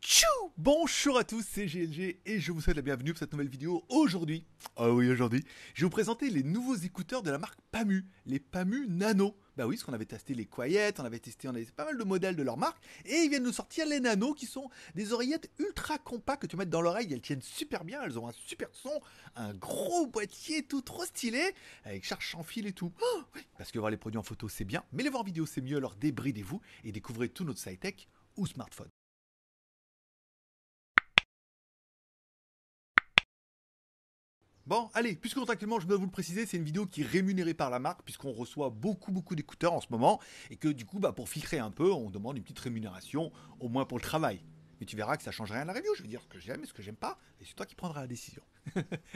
Tchou! Bonjour à tous, c'est GLG et je vous souhaite la bienvenue pour cette nouvelle vidéo. Aujourd'hui, aujourd'hui, je vais vous présenter les nouveaux écouteurs de la marque Pamu, les Pamu Nano. Bah oui, parce qu'on avait testé les Quiet, on avait pas mal de modèles de leur marque, et ils viennent nous sortir les Nano qui sont des oreillettes ultra compactes que tu mets dans l'oreille, elles tiennent super bien, elles ont un super son, un gros boîtier tout trop stylé, avec charge sans fil et tout. Oh, oui, parce que voir les produits en photo c'est bien, mais les voir en vidéo c'est mieux, alors débridez-vous et découvrez tout notre high-tech ou smartphone. Bon, allez, puisque contractuellement, je dois vous le préciser, c'est une vidéo qui est rémunérée par la marque, puisqu'on reçoit beaucoup d'écouteurs en ce moment, et que du coup, pour filtrer un peu, on demande une petite rémunération, au moins pour le travail. Mais tu verras que ça change rien à la review, je veux dire ce que j'aime et ce que j'aime pas, et c'est toi qui prendras la décision.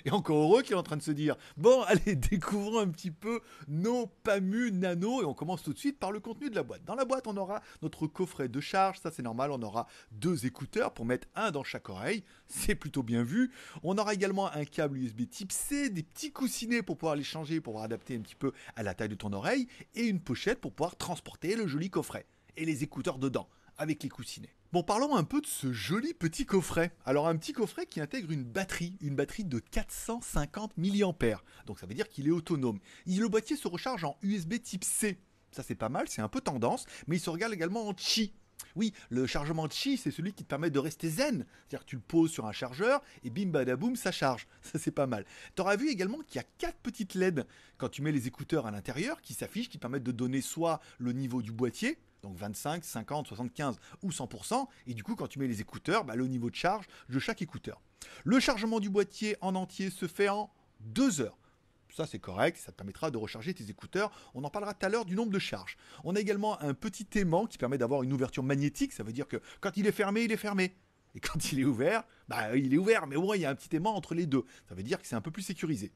Et encore heureux qu'il est en train de se dire, bon, allez, découvrons un petit peu nos Pamu Nano, et on commence tout de suite par le contenu de la boîte. Dans la boîte, on aura notre coffret de charge, ça c'est normal, on aura 2 écouteurs pour mettre un dans chaque oreille, c'est plutôt bien vu. On aura également un câble USB type C, des petits coussinets pour pouvoir les changer, pour pouvoir adapter un petit peu à la taille de ton oreille, et une pochette pour pouvoir transporter le joli coffret, et les écouteurs dedans, avec les coussinets. Bon, parlons un peu de ce joli petit coffret. Alors, un petit coffret qui intègre une batterie de 450 mAh. Donc, ça veut dire qu'il est autonome. Le boîtier se recharge en USB type C. Ça, c'est pas mal, c'est un peu tendance, mais il se regarde également en Qi. Oui, le chargement de Qi, c'est celui qui te permet de rester zen. C'est-à-dire que tu le poses sur un chargeur et bim badaboum, ça charge. Ça, c'est pas mal. Tu auras vu également qu'il y a 4 petites LED quand tu mets les écouteurs à l'intérieur qui s'affichent, qui permettent de donner soit le niveau du boîtier, donc 25, 50, 75 ou 100%, et du coup quand tu mets les écouteurs, le niveau de charge de chaque écouteur. Le chargement du boîtier en entier se fait en 2 heures. Ça c'est correct, ça te permettra de recharger tes écouteurs. On en parlera tout à l'heure du nombre de charges. On a également un petit aimant qui permet d'avoir une ouverture magnétique, ça veut dire que quand il est fermé, il est fermé. Et quand il est ouvert, il est ouvert, mais au moins il y a un petit aimant entre les deux. Ça veut dire que c'est un peu plus sécurisé.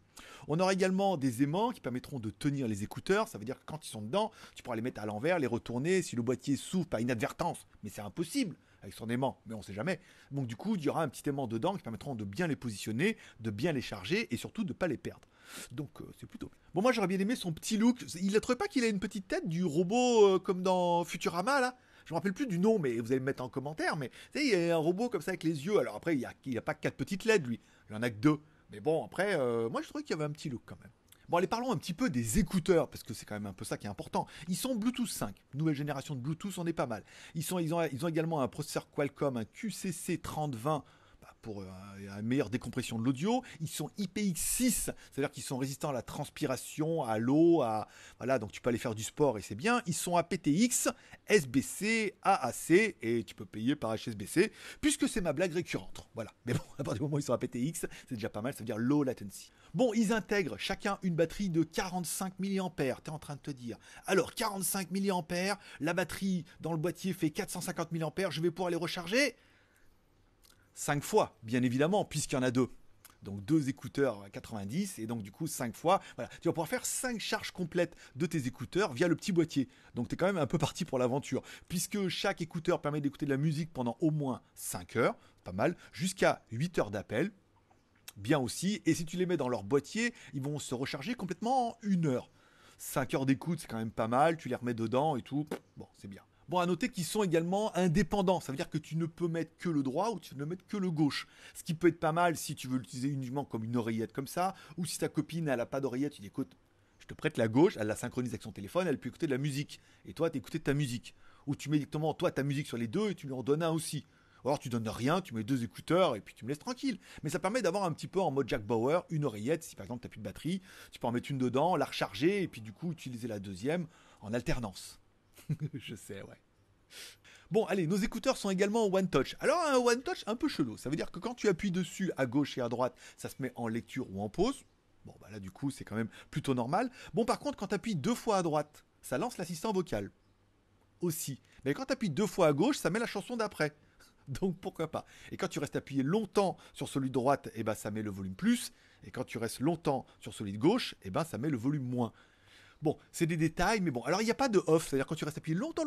On aura également des aimants qui permettront de tenir les écouteurs. Ça veut dire que quand ils sont dedans, tu pourras les mettre à l'envers, les retourner si le boîtier s'ouvre par inadvertance. Mais c'est impossible avec son aimant, mais on ne sait jamais. Donc du coup, il y aura un petit aimant dedans qui permettront de bien les positionner, de bien les charger et surtout de ne pas les perdre. Donc c'est plutôt bien. Bon, moi j'aurais bien aimé son petit look. Il ne trouve pas qu'il a une petite tête du robot comme dans Futurama là. Je me rappelle plus du nom, mais vous allez me mettre en commentaire. Mais tu sais, il y a un robot comme ça avec les yeux. Alors après, il n'y a pas 4 petites LED lui. Il n'y en a que 2. Mais bon, après, moi je trouvais qu'il y avait un petit look quand même. Bon, allez, parlons un petit peu des écouteurs, parce que c'est quand même un peu ça qui est important. Ils sont Bluetooth 5, nouvelle génération de Bluetooth, on est pas mal. Ils ont également un processeur Qualcomm, un QCC 3020, pour une meilleure décompression de l'audio. Ils sont IPX6, c'est-à-dire qu'ils sont résistants à la transpiration, à l'eau, voilà, donc tu peux aller faire du sport et c'est bien. Ils sont aptX, SBC, AAC, et tu peux payer par HSBC, puisque c'est ma blague récurrente. Voilà, mais bon, à partir du moment où ils sont aptX, c'est déjà pas mal, ça veut dire low latency. Bon, ils intègrent chacun une batterie de 45 mAh, t'es en train de te dire. Alors, 45 mAh, la batterie dans le boîtier fait 450 mAh, je vais pouvoir les recharger 5 fois, bien évidemment, puisqu'il y en a 2. Donc 2 écouteurs à 90 et donc du coup 5 fois. Voilà, tu vas pouvoir faire 5 charges complètes de tes écouteurs via le petit boîtier. Donc tu es quand même un peu parti pour l'aventure. Puisque chaque écouteur permet d'écouter de la musique pendant au moins 5 heures, pas mal, jusqu'à 8 heures d'appel. Bien aussi, et si tu les mets dans leur boîtier, ils vont se recharger complètement en 1 heure. 5 heures d'écoute, c'est quand même pas mal, tu les remets dedans et tout, bon, c'est bien. Bon, à noter qu'ils sont également indépendants, ça veut dire que tu ne peux mettre que le droit ou tu ne peux mettre que le gauche. Ce qui peut être pas mal si tu veux l'utiliser uniquement comme une oreillette comme ça, ou si ta copine elle a pas d'oreillette, tu dis écoute, je te prête la gauche, elle la synchronise avec son téléphone, elle peut écouter de la musique, et toi t'écouter de ta musique. Ou tu mets directement toi ta musique sur les deux et tu lui en donnes un aussi. Ou alors tu donnes rien, tu mets 2 écouteurs et puis tu me laisses tranquille. Mais ça permet d'avoir un petit peu en mode Jack Bauer une oreillette. Si par exemple tu n'as plus de batterie, tu peux en mettre une dedans, la recharger et puis du coup utiliser la deuxième en alternance. Je sais, ouais. Bon, allez, nos écouteurs sont également en One Touch. Alors, un One Touch un peu chelou. Ça veut dire que quand tu appuies dessus à gauche et à droite, ça se met en lecture ou en pause. Bon, là, du coup, c'est quand même plutôt normal. Bon, par contre, quand tu appuies 2 fois à droite, ça lance l'assistant vocal. Aussi. Mais quand tu appuies 2 fois à gauche, ça met la chanson d'après. Donc pourquoi pas. Et quand tu restes appuyé longtemps sur celui de droite, ça met le volume plus. Et quand tu restes longtemps sur celui de gauche, ça met le volume moins. Bon, c'est des détails, mais bon. Alors, il n'y a pas de off. C'est-à-dire, quand tu restes appuyé longtemps,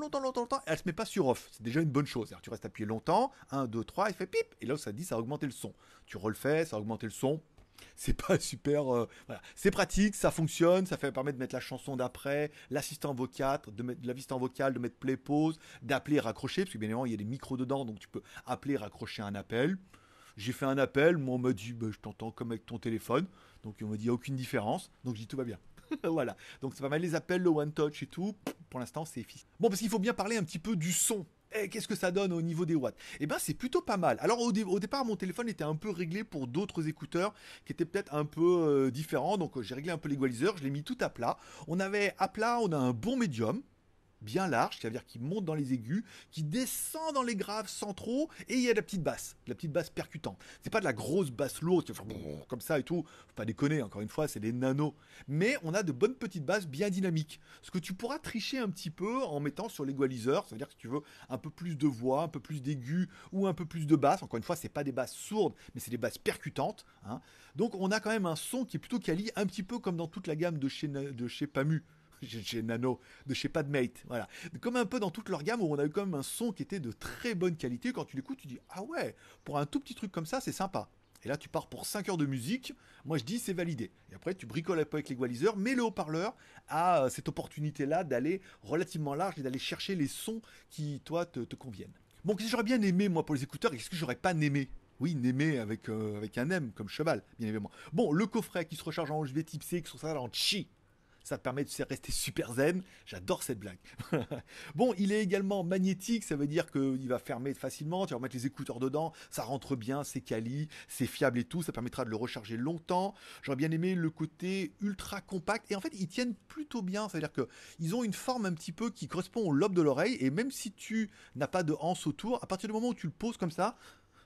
elle ne se met pas sur off. C'est déjà une bonne chose. C'est-à-dire, tu restes appuyé longtemps, 1, 2, 3, il fait pip. Et là, ça dit, ça a augmenté le son. Tu refais, ça a augmenté le son. C'est pas super. Voilà. C'est pratique, ça fonctionne, ça fait permettre de mettre la chanson d'après, l'assistant vocal, de mettre play pause, d'appeler, raccrocher, parce que bien évidemment il y a des micros dedans, donc tu peux appeler, raccrocher un appel. J'ai fait un appel, moi on m'a dit bah, je t'entends comme avec ton téléphone, donc on m'a dit il n'y a aucune différence, donc je dis tout va bien. Voilà, donc c'est pas mal les appels, le one touch et tout. Pour l'instant c'est efficace. Bon, parce qu'il faut bien parler un petit peu du son. Qu'est-ce que ça donne au niveau des watts? Eh ben c'est plutôt pas mal. Alors au départ mon téléphone était un peu réglé pour d'autres écouteurs qui étaient peut-être un peu différents, donc j'ai réglé un peu l'égaliseur, je l'ai mis tout à plat. On avait à plat, on a un bon médium, bien large, c'est-à-dire qui monte dans les aigus, qui descend dans les graves sans trop, et il y a la petite basse percutante. C'est pas de la grosse basse lourde qui va faire comme ça et tout, faut pas déconner, encore une fois, c'est des nanos. Mais on a de bonnes petites basses bien dynamiques. Ce que tu pourras tricher un petit peu en mettant sur l'égaliseur, ça veut dire que si tu veux un peu plus de voix, un peu plus d'aigus ou un peu plus de basses, encore une fois, c'est pas des basses sourdes, mais c'est des basses percutantes. Hein. Donc on a quand même un son qui est plutôt quali, un petit peu comme dans toute la gamme de chez Pamu chez Nano, de chez Padmate, voilà. Comme un peu dans toute leur gamme où on a eu quand même un son qui était de très bonne qualité. Quand tu l'écoutes, tu dis ah ouais, pour un tout petit truc comme ça, c'est sympa. Et là, tu pars pour 5 heures de musique. Moi, je dis c'est validé. Et après, tu bricoles un peu avec l'égaliseur, mais le haut-parleur a cette opportunité-là d'aller relativement large et d'aller chercher les sons qui, toi, te conviennent. Bon, qu'est-ce que j'aurais bien aimé, moi, pour les écouteurs, et qu'est-ce que j'aurais pas aimé? Oui, Némé avec un M, comme cheval, bien évidemment. Bon, le coffret qui se recharge en USB type C, qui se recharge en chi. Ça te permet de rester super zen. J'adore cette blague. Bon, il est également magnétique, ça veut dire qu'il va fermer facilement. Tu vas remettre les écouteurs dedans, ça rentre bien, c'est quali, c'est fiable et tout. Ça permettra de le recharger longtemps. J'aurais bien aimé le côté ultra compact. Et en fait, ils tiennent plutôt bien. C'est-à-dire qu'ils ont une forme un petit peu qui correspond au lobe de l'oreille. Et même si tu n'as pas de anse autour, à partir du moment où tu le poses comme ça,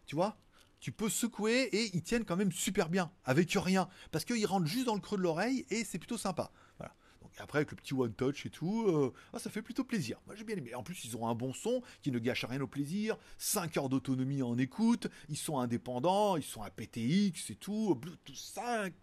tu vois, tu peux secouer et ils tiennent quand même super bien, avec rien. Parce qu'ils rentrent juste dans le creux de l'oreille et c'est plutôt sympa. Voilà. Donc après, avec le petit one touch et tout, ça fait plutôt plaisir. Moi j'ai bien aimé. En plus, ils ont un bon son qui ne gâche rien au plaisir. 5 heures d'autonomie en écoute. Ils sont indépendants, ils sont à PTX et tout. Bluetooth 5.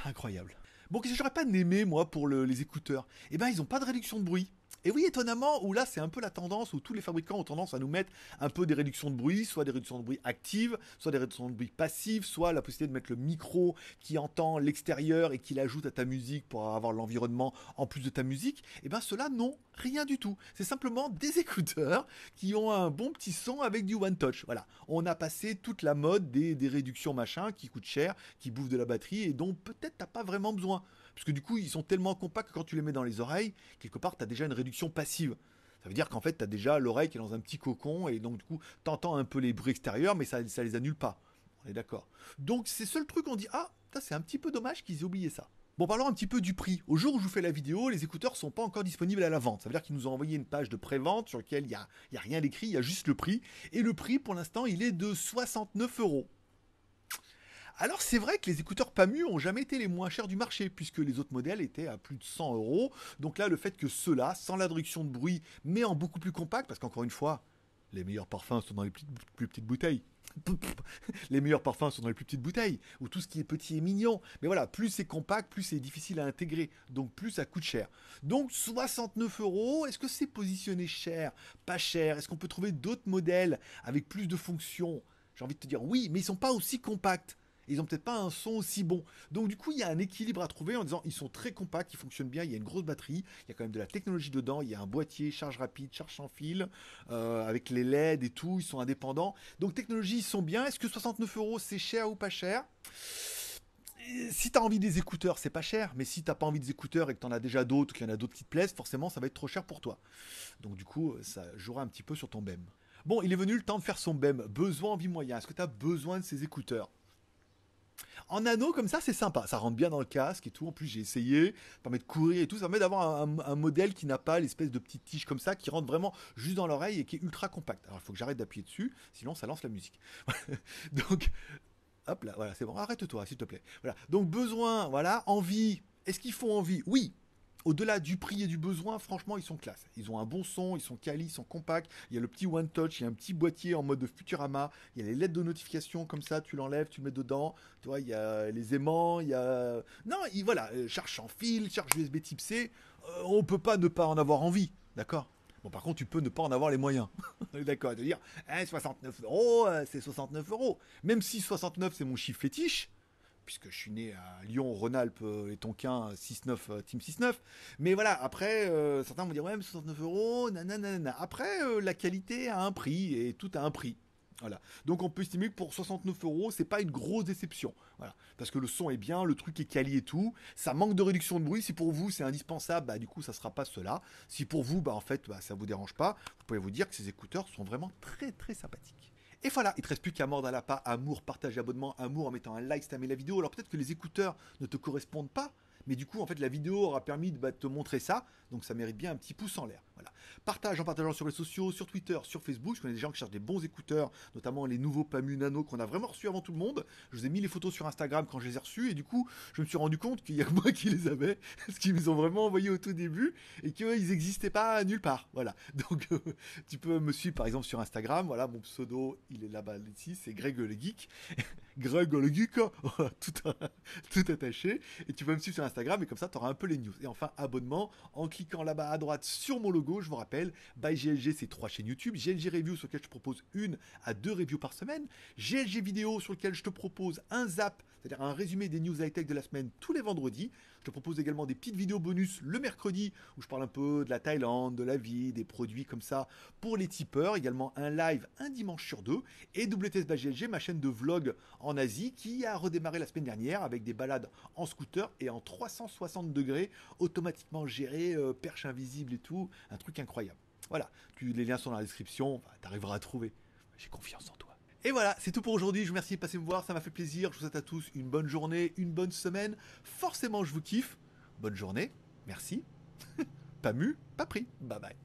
Incroyable. Bon, qu'est-ce que j'aurais pas aimé, moi, pour les écouteurs? Eh ben, ils n'ont pas de réduction de bruit. Et oui, étonnamment, où là, c'est un peu la tendance, où tous les fabricants ont tendance à nous mettre un peu des réductions de bruit, soit des réductions de bruit actives, soit des réductions de bruit passives, soit la possibilité de mettre le micro qui entend l'extérieur et qui l'ajoute à ta musique pour avoir l'environnement en plus de ta musique. Et ben, ceux-là, non, rien du tout. C'est simplement des écouteurs qui ont un bon petit son avec du one touch. Voilà. On a passé toute la mode des réductions machin qui coûtent cher, qui bouffent de la batterie et dont peut-être t'as pas vraiment besoin. Parce que du coup, ils sont tellement compacts que quand tu les mets dans les oreilles, quelque part, tu as déjà une réduction passive. Ça veut dire qu'en fait, tu as déjà l'oreille qui est dans un petit cocon, et donc du coup, tu entends un peu les bruits extérieurs, mais ça les annule pas. On est d'accord. Donc, c'est seul truc, on dit, ah, c'est un petit peu dommage qu'ils aient oublié ça. Bon, parlons un petit peu du prix. Au jour où je vous fais la vidéo, les écouteurs sont pas encore disponibles à la vente. Ça veut dire qu'ils nous ont envoyé une page de pré-vente sur laquelle il y a rien d'écrit, il y a juste le prix. Et le prix, pour l'instant, il est de 69 euros. Alors c'est vrai que les écouteurs PAMU ont jamais été les moins chers du marché, puisque les autres modèles étaient à plus de 100 euros. Donc là, le fait que ceux-là, sans la réduction de bruit, mais en beaucoup plus compact, parce qu'encore une fois, les meilleurs parfums sont dans les plus petites bouteilles. Les meilleurs parfums sont dans les plus petites bouteilles, où tout ce qui est petit est mignon. Mais voilà, plus c'est compact, plus c'est difficile à intégrer. Donc plus ça coûte cher. Donc 69 euros, est-ce que c'est positionné cher? Pas cher? Est-ce qu'on peut trouver d'autres modèles avec plus de fonctions? J'ai envie de te dire oui, mais ils sont pas aussi compacts. Ils ont peut-être pas un son aussi bon. Donc du coup, il y a un équilibre à trouver en disant ils sont très compacts, ils fonctionnent bien, il y a une grosse batterie, il y a quand même de la technologie dedans, il y a un boîtier, charge rapide, charge sans fil, avec les LED et tout, ils sont indépendants. Donc technologie, ils sont bien. Est-ce que 69 euros c'est cher ou pas cher? Si t'as envie des écouteurs, c'est pas cher, mais si t'as pas envie des écouteurs et que t'en as déjà d'autres, qu'il y en a d'autres qui te plaisent, forcément ça va être trop cher pour toi. Donc du coup, ça jouera un petit peu sur ton BEM. Bon, il est venu le temps de faire son BEM. Besoin, envie, moyen. Est-ce que t'as besoin de ces écouteurs? En anneau comme ça, c'est sympa. Ça rentre bien dans le casque et tout. En plus, j'ai essayé. Ça permet de courir et tout. Ça permet d'avoir un modèle qui n'a pas l'espèce de petite tige comme ça, qui rentre vraiment juste dans l'oreille et qui est ultra compact. Alors, il faut que j'arrête d'appuyer dessus, sinon ça lance la musique. Donc, hop là, voilà, c'est bon. Arrête-toi, s'il te plaît. Voilà. Donc, besoin, voilà. Envie. Est-ce qu'ils font envie? Oui. Au-delà du prix et du besoin, franchement, ils sont classe. Ils ont un bon son, ils sont quali, ils sont compacts. Il y a le petit One Touch, il y a un petit boîtier en mode Futurama. Il y a les LED de notification comme ça, tu l'enlèves, tu le mets dedans. Tu vois, il y a les aimants, il y a... Non, voilà, charge sans fil, charge USB type C. On peut pas ne pas en avoir envie, d'accord? Bon, par contre, tu peux ne pas en avoir les moyens. D'accord, de dire, 69 euros, c'est 69 euros. Même si 69, c'est mon chiffre fétiche, puisque je suis né à Lyon, Rhône-Alpes et Tonkin 6-9, Team 6-9. Mais voilà, après, certains vont dire ouais, mais 69 euros, nanana. Après, la qualité a un prix et tout a un prix. Voilà. Donc on peut estimer que pour 69 euros, c'est pas une grosse déception. Voilà. Parce que le son est bien, le truc est quali et tout. Ça manque de réduction de bruit. Si pour vous c'est indispensable, bah du coup ça sera pas cela. Si pour vous, bah en fait, bah, ça vous dérange pas, vous pouvez vous dire que ces écouteurs sont vraiment très très sympathiques. Et voilà, il te reste plus qu'à mordre à la pas, amour, partage, abonnement, amour en mettant un like si t'as aimé la vidéo. Alors peut-être que les écouteurs ne te correspondent pas, mais du coup, en fait, la vidéo aura permis de te montrer ça, donc ça mérite bien un petit pouce en l'air. Voilà. Partage en partageant sur les sociaux, sur Twitter, sur Facebook. Je connais des gens qui cherchent des bons écouteurs, notamment les nouveaux Pamu Nano qu'on a vraiment reçus avant tout le monde. Je vous ai mis les photos sur Instagram quand je les ai reçus, et du coup, je me suis rendu compte qu'il y a que moi qui les avais, parce qu'ils me ont vraiment envoyés au tout début, et qu'ils n'existaient pas nulle part. Voilà. Donc, tu peux me suivre par exemple sur Instagram. Voilà, mon pseudo, il est là-bas ici, c'est Greg le Geek. Greg le Geek, tout attaché. Et tu peux me suivre sur Instagram et comme ça, tu auras un peu les news. Et enfin, abonnement, en cliquant là-bas à droite sur mon logo, je vous rappelle, by GLG, c'est 3 chaînes YouTube. GLG Review, sur lequel je te propose 1 à 2 reviews par semaine. GLG Vidéo, sur lequel je te propose un zap, c'est-à-dire un résumé des news high-tech de la semaine tous les vendredis. Je te propose également des petites vidéos bonus le mercredi, où je parle un peu de la Thaïlande, de la vie, des produits comme ça pour les tipeurs. Également un live un dimanche sur 2. Et WTS by GLG, ma chaîne de vlog en Asie, qui a redémarré la semaine dernière avec des balades en scooter et en 360 degrés, automatiquement géré, perche invisible et tout, un truc incroyable. Voilà, les liens sont dans la description, tu arriveras à trouver. J'ai confiance en toi. Et voilà, c'est tout pour aujourd'hui. Je vous remercie de passer me voir, ça m'a fait plaisir. Je vous souhaite à tous une bonne journée, une bonne semaine. Forcément, je vous kiffe. Bonne journée, merci. Pas mu, pas pris. Bye bye.